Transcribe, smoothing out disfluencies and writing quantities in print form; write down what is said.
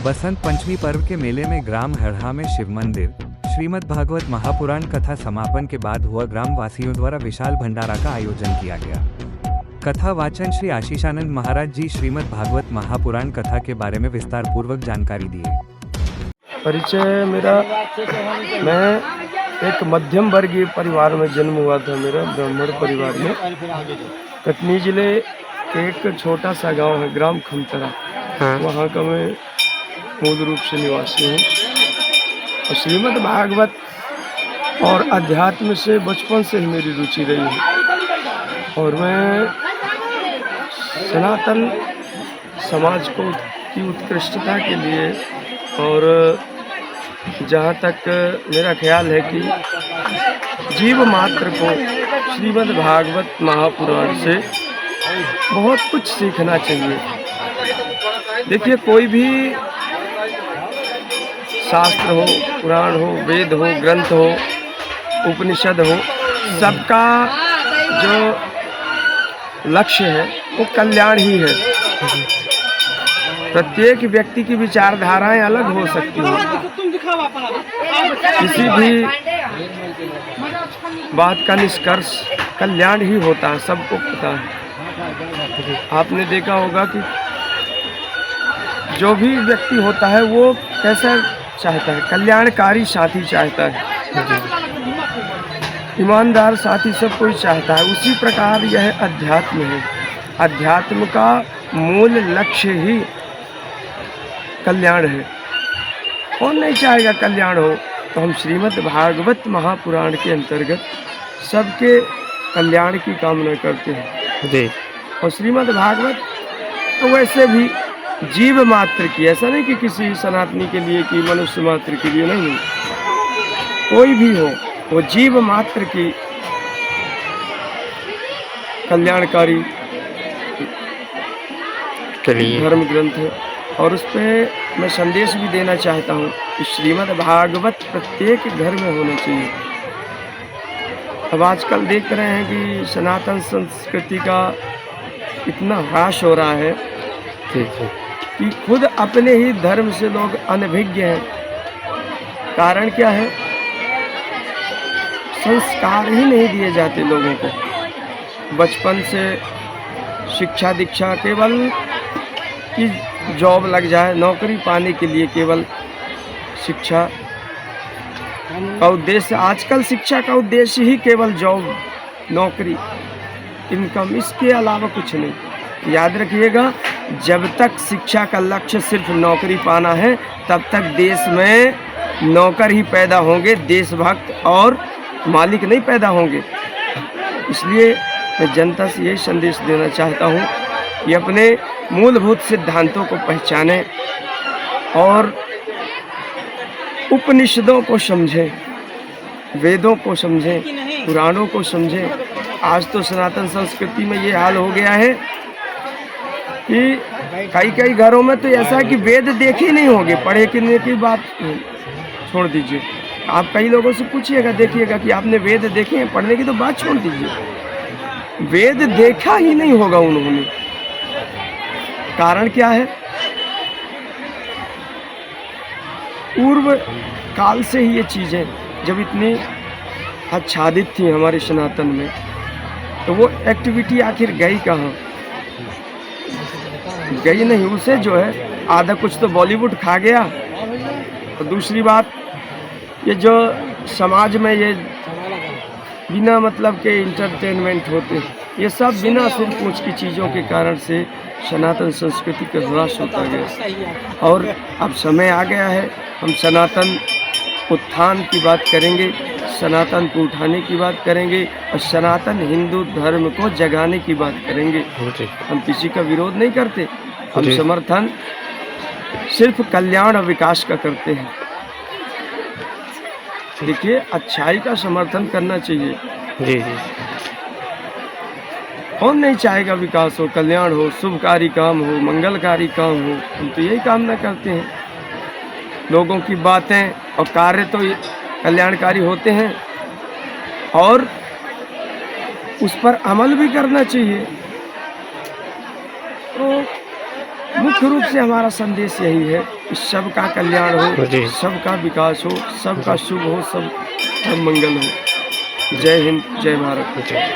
बसंत पंचमी पर्व के मेले में ग्राम हरहा में शिव मंदिर श्रीमद् भागवत महापुराण कथा समापन के बाद हुआ ग्राम वासियों द्वारा विशाल भंडारा का आयोजन किया गया। कथा वाचन श्री आशीषानंद महाराज जी श्रीमद् भागवत महापुराण कथा के बारे में विस्तार पूर्वक जानकारी दिए। परिचय मेरा, मैं एक मध्यम वर्गीय परिवार में जन्म हुआ था। मेरा ब्राह्मण परिवार में कटनी जिले के एक छोटा सा गांव है ग्राम खमतरा, वहाँ का मैं मूल रूप से निवासी हूँ। और श्रीमद् भागवत और अध्यात्म से बचपन से ही मेरी रुचि रही है और मैं सनातन समाज को की उत्कृष्टता के लिए और जहाँ तक मेरा ख्याल है कि जीव मात्र को श्रीमद् भागवत महापुराण से बहुत कुछ सीखना चाहिए। देखिए, कोई भी शास्त्र हो, पुराण हो, वेद हो, ग्रंथ हो, उपनिषद हो, सबका जो लक्ष्य है वो कल्याण ही है। प्रत्येक व्यक्ति की विचारधाराएं अलग हो सकती हैं, किसी भी बात का निष्कर्ष कल्याण ही होता है, सबको पता है। आपने देखा होगा कि जो भी व्यक्ति होता है वो कैसा चाहता है, कल्याणकारी साथी चाहता है, ईमानदार साथी सब कोई चाहता है। उसी प्रकार यह अध्यात्म है। अध्यात्म का मूल लक्ष्य ही कल्याण है। कौन नहीं चाहेगा कल्याण हो? तो हम श्रीमद् भागवत महापुराण के अंतर्गत सबके कल्याण की कामना करते हैं जी। और श्रीमद् भागवत तो वैसे भी जीव मात्र की, ऐसा नहीं कि किसी सनातनी के लिए कि मनुष्य मात्र के लिए, नहीं, कोई भी हो वो जीव मात्र की कल्याणकारी धर्म ग्रंथ है। और उस पर मैं संदेश भी देना चाहता हूँ कि श्रीमद् भागवत प्रत्येक घर में होना चाहिए। अब आजकल देख रहे हैं कि सनातन संस्कृति का इतना ह्रास हो रहा है कि खुद अपने ही धर्म से लोग अनभिज्ञ हैं। कारण क्या है? संस्कार ही नहीं दिए जाते लोगों को। बचपन से शिक्षा दीक्षा केवल कि जॉब लग जाए, नौकरी पाने के लिए केवल शिक्षा का उद्देश्य, आजकल शिक्षा का उद्देश्य ही केवल जॉब, नौकरी, इनकम, इसके अलावा कुछ नहीं। याद रखिएगा, जब तक शिक्षा का लक्ष्य सिर्फ नौकरी पाना है तब तक देश में नौकर ही पैदा होंगे, देशभक्त और मालिक नहीं पैदा होंगे। इसलिए मैं जनता से यही संदेश देना चाहता हूँ कि अपने मूलभूत सिद्धांतों को पहचानें और उपनिषदों को समझें, वेदों को समझें, पुराणों को समझें। आज तो सनातन संस्कृति में ये हाल हो गया है कि कई घरों में तो ऐसा है कि वेद देखे नहीं होंगे, पढ़े किन्ने की बात छोड़ दीजिए। आप कई लोगों से पूछिएगा, देखिएगा कि आपने वेद देखे हैं, पढ़ने की तो बात छोड़ दीजिए, वेद देखा ही नहीं होगा उन्होंने। कारण क्या है? पूर्व काल से ही ये चीज़ें जब इतनी आच्छादित थी हमारे सनातन में, तो वो एक्टिविटी आखिर गई कहाँ? गई नहीं। उसे जो है आधा कुछ तो बॉलीवुड खा गया। और दूसरी बात, ये जो समाज में ये बिना मतलब के इंटरटेनमेंट होते, ये सब बिना सिर्फ कुछ की चीज़ों के कारण से सनातन संस्कृति का ह्रास होता गया। और अब समय आ गया है, हम सनातन उत्थान की बात करेंगे, सनातन को उठाने की बात करेंगे और सनातन हिंदू धर्म को जगाने की बात करेंगे। हम किसी का विरोध नहीं करते, हम समर्थन सिर्फ कल्याण और विकास का करते हैं। देखिए, अच्छाई का समर्थन करना चाहिए जी। कौन नहीं चाहेगा विकास हो, कल्याण हो, शुभकारी काम हो, मंगलकारी काम हो? हम तो यही कामना करते हैं। लोगों की बातें और कार्य तो कल्याणकारी होते हैं और उस पर अमल भी करना चाहिए। तो मुख्य रूप से हमारा संदेश यही है कि सबका कल्याण हो, जी। सबका विकास हो, सबका शुभ हो, सब मंगल हो। जय हिंद, जय भारत। जी।